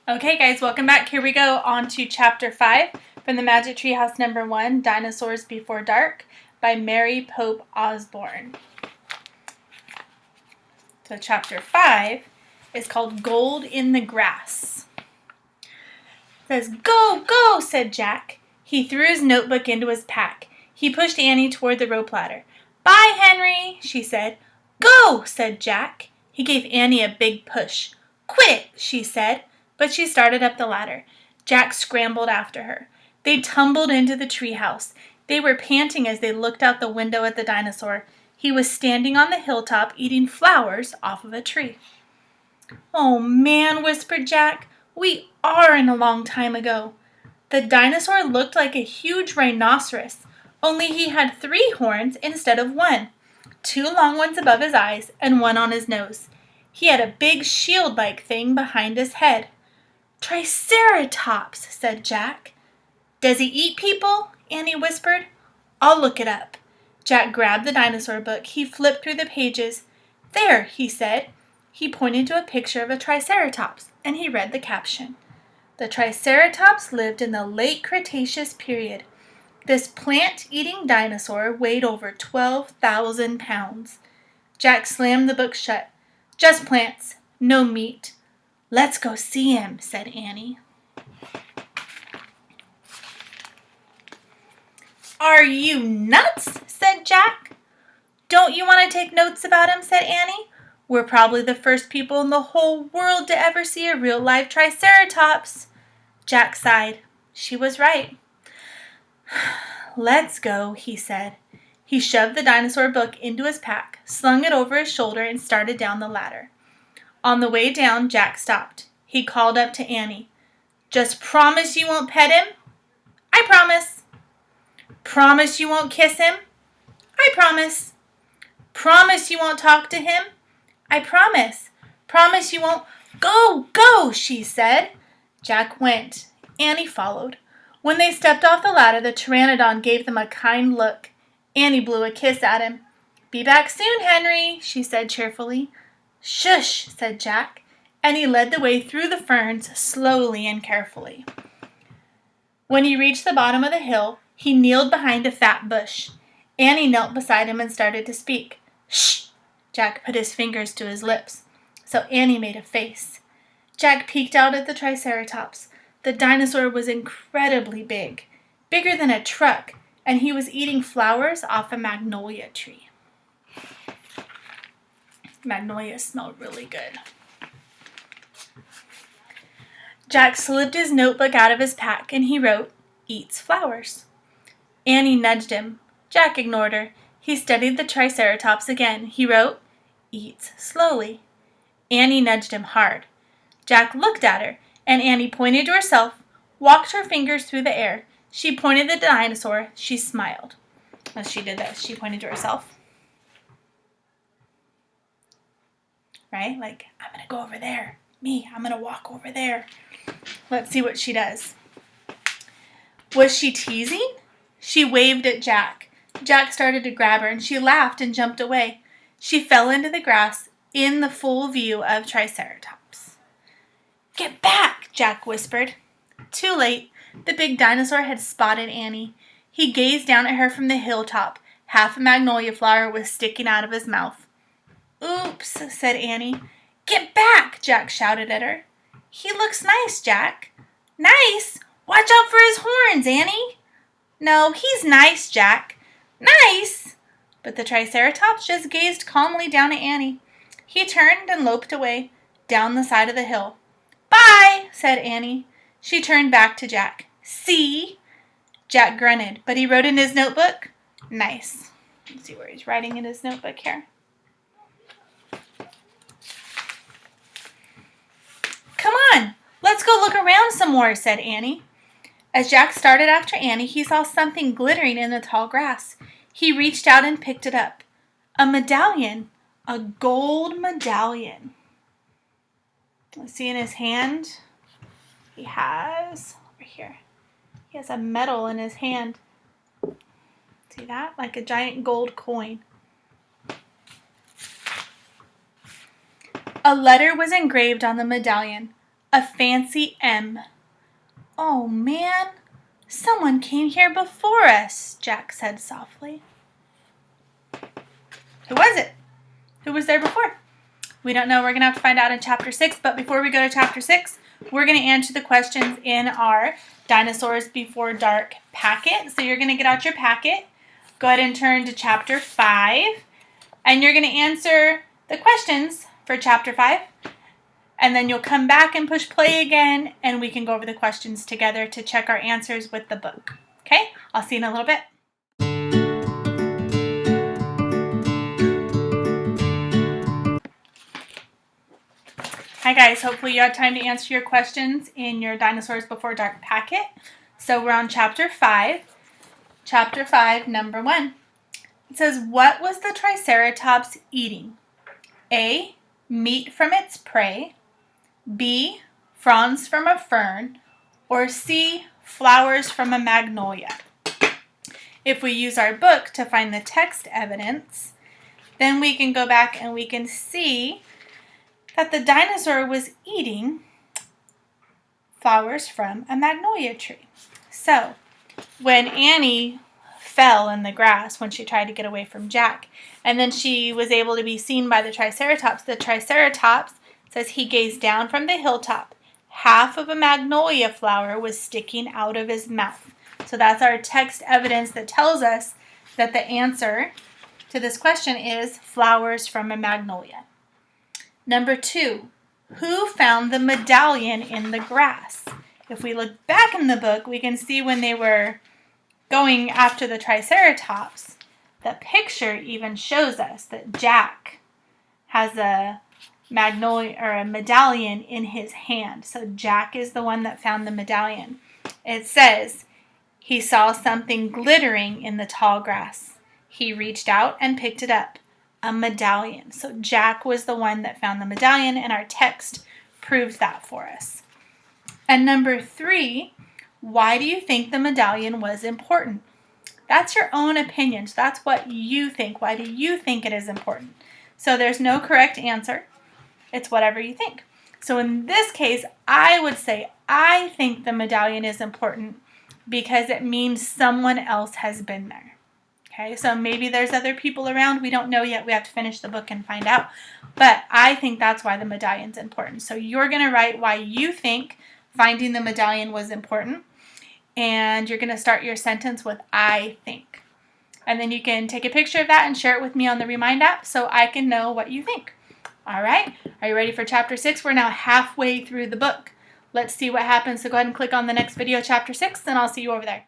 Okay guys, welcome back. Here we go on to Chapter 5 from the Magic Tree House number 1, Dinosaurs Before Dark by Mary Pope Osborne. So Chapter 5 is called Gold in the Grass. It says, "Go, go," said Jack. He threw his notebook into his pack. He pushed Annie toward the rope ladder. "Bye, Henry," she said. "Go," said Jack. He gave Annie a big push. "Quit it," she said. But she started up the ladder. Jack scrambled after her. They tumbled into the treehouse. They were panting as they looked out the window at the dinosaur. He was standing on the hilltop eating flowers off of a tree. "Oh, man," whispered Jack. "We are in a long time ago." The dinosaur looked like a huge rhinoceros, only he had 3 horns instead of 1, 2 long ones above his eyes and 1 on his nose. He had a big shield-like thing behind his head. "Triceratops," said Jack. "Does he eat people?" Annie whispered. "I'll look it up." Jack grabbed the dinosaur book. He flipped through the pages. "There," he said. He pointed to a picture of a Triceratops, and he read the caption. "The Triceratops lived in the late Cretaceous period. This plant-eating dinosaur weighed over 12,000 pounds. Jack slammed the book shut. "Just plants, no meat." "Let's go see him," said Annie. "Are you nuts?" said Jack. "Don't you want to take notes about him?" said Annie. "We're probably the first people in the whole world to ever see a real live Triceratops." Jack sighed. She was right. "Let's go," he said. He shoved the dinosaur book into his pack, slung it over his shoulder, and started down the ladder. On the way down, Jack stopped. He called up to Annie. "Just promise you won't pet him?" "I promise." "Promise you won't kiss him?" "I promise." "Promise you won't talk to him?" "I promise." "Promise you won't—" "Go, go," she said. Jack went. Annie followed. When they stepped off the ladder, the pteranodon gave them a kind look. Annie blew a kiss at him. "Be back soon, Henry," she said cheerfully. "Shush," said Jack, and he led the way through the ferns slowly and carefully. When he reached the bottom of the hill, he kneeled behind a fat bush. Annie knelt beside him and started to speak. "Shh!" Jack put his fingers to his lips, so Annie made a face. Jack peeked out at the Triceratops. The dinosaur was incredibly big, bigger than a truck, and he was eating flowers off a magnolia tree. Magnolias smelled really good. Jack slipped his notebook out of his pack and he wrote, "Eats flowers." Annie nudged him. Jack ignored her. He studied the Triceratops again. He wrote, "Eats slowly." Annie nudged him hard. Jack looked at her, and Annie pointed to herself, walked her fingers through the air. She pointed at the dinosaur. She smiled. As she did this, she pointed to herself. Right? Like, "I'm going to go over there. Me, I'm going to walk over there." Let's see what she does. Was she teasing? She waved at Jack. Jack started to grab her, and she laughed and jumped away. She fell into the grass in the full view of Triceratops. "Get back," Jack whispered. Too late. The big dinosaur had spotted Annie. He gazed down at her from the hilltop. Half a magnolia flower was sticking out of his mouth. "Oops," said Annie. "Get back," Jack shouted at her. "He looks nice, Jack." "Nice? Watch out for his horns, Annie." "No, he's nice, Jack." "Nice?" But the Triceratops just gazed calmly down at Annie. He turned and loped away, down the side of the hill. "Bye," said Annie. She turned back to Jack. "See?" Jack grunted, but he wrote in his notebook, "Nice." Let's see where he's writing in his notebook here. "Come on, let's go look around some more," said Annie. As Jack started after Annie, he saw something glittering in the tall grass. He reached out and picked it up. A medallion, a gold medallion. Let's see in his hand. He has, over here, he has a medal in his hand. See that? Like a giant gold coin. A letter was engraved on the medallion. A fancy M. Oh, man. Someone came here before us, Jack said softly. Who was it? Who was there before? We don't know. We're going to have to find out in Chapter 6. But before we go to Chapter 6, we're going to answer the questions in our Dinosaurs Before Dark packet. So you're going to get out your packet. Go ahead and turn to Chapter 5. And you're going to answer the questions for Chapter 5. And then you'll come back and push play again, and we can go over the questions together to check our answers with the book. Okay? I'll see you in a little bit. Hi guys, hopefully you had time to answer your questions in your Dinosaurs Before Dark packet. So we're on Chapter 5. Chapter 5, number 1. It says, what was the Triceratops eating? A, meat from its prey. B, fronds from a fern, or C, flowers from a magnolia. If we use our book to find the text evidence, then we can go back and we can see that the dinosaur was eating flowers from a magnolia tree. So, when Annie fell in the grass when she tried to get away from Jack, and then she was able to be seen by the Triceratops says he gazed down from the hilltop. Half of a magnolia flower was sticking out of his mouth. So that's our text evidence that tells us that the answer to this question is flowers from a magnolia. Number 2, who found the medallion in the grass? If we look back in the book, we can see when they were going after the Triceratops, the picture even shows us that Jack has a magnolia or a medallion in his hand. So Jack is the one that found the medallion. It says he saw something glittering in the tall grass. He reached out and picked it up. A medallion. So Jack was the one that found the medallion, and our text proves that for us. And number 3, why do you think the medallion was important? That's your own opinion. So that's what you think. Why do you think it is important? So there's no correct answer. It's whatever you think. So in this case, I would say I think the medallion is important because it means someone else has been there. Okay, so maybe there's other people around. We don't know yet. We have to finish the book and find out. But I think that's why the medallion's important. So you're going to write why you think finding the medallion was important. And you're going to start your sentence with I think. And then you can take a picture of that and share it with me on the Remind app so I can know what you think. All right, are you ready for Chapter 6? We're now halfway through the book. Let's see what happens. So go ahead and click on the next video, Chapter 6, and I'll see you over there.